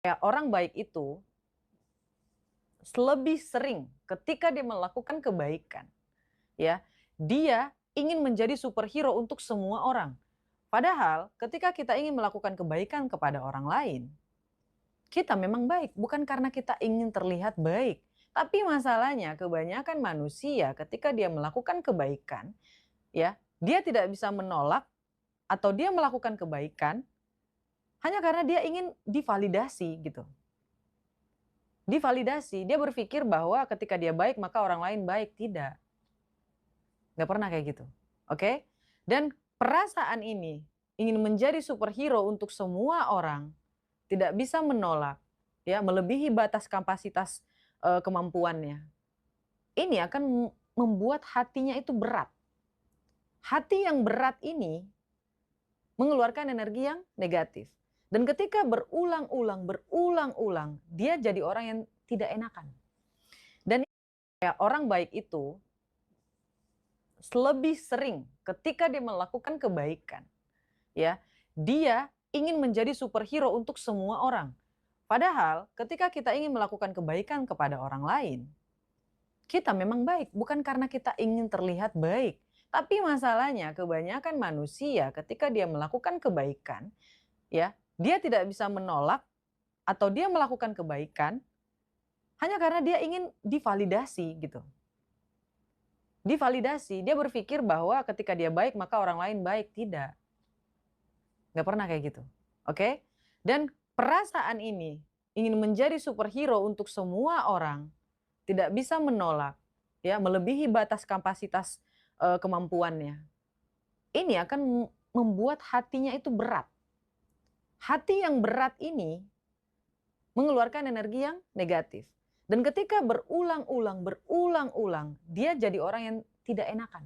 Ya, orang baik itu lebih sering ketika dia melakukan kebaikan, ya, dia ingin menjadi superhero untuk semua orang. Padahal ketika kita ingin melakukan kebaikan kepada orang lain, kita memang baik, bukan karena kita ingin terlihat baik. Tapi masalahnya kebanyakan manusia ketika dia melakukan kebaikan, ya, dia tidak bisa menolak atau dia melakukan kebaikan hanya karena dia ingin divalidasi gitu. Divalidasi, dia berpikir bahwa ketika dia baik maka orang lain baik. Tidak, nggak pernah kayak gitu. Oke? Dan perasaan ini, ingin menjadi superhero untuk semua orang, tidak bisa menolak, ya, melebihi batas kapasitas kemampuannya. Ini akan membuat hatinya itu berat. Hati yang berat ini mengeluarkan energi yang negatif. Dan ketika berulang-ulang, dia jadi orang yang tidak enakan. Dan ya, orang baik itu lebih sering ketika dia melakukan kebaikan, ya, dia ingin menjadi superhero untuk semua orang. Padahal ketika kita ingin melakukan kebaikan kepada orang lain, kita memang baik, bukan karena kita ingin terlihat baik. Tapi masalahnya kebanyakan manusia ketika dia melakukan kebaikan, ya, dia tidak bisa menolak atau dia melakukan kebaikan hanya karena dia ingin divalidasi gitu. Divalidasi, dia berpikir bahwa ketika dia baik maka orang lain baik. Tidak, nggak pernah kayak gitu. Oke? Dan perasaan ini, ingin menjadi superhero untuk semua orang, tidak bisa menolak, ya, melebihi batas kapasitas kemampuannya. Ini akan membuat hatinya itu berat. Hati yang berat ini mengeluarkan energi yang negatif. Dan ketika berulang-ulang, dia jadi orang yang tidak enakan.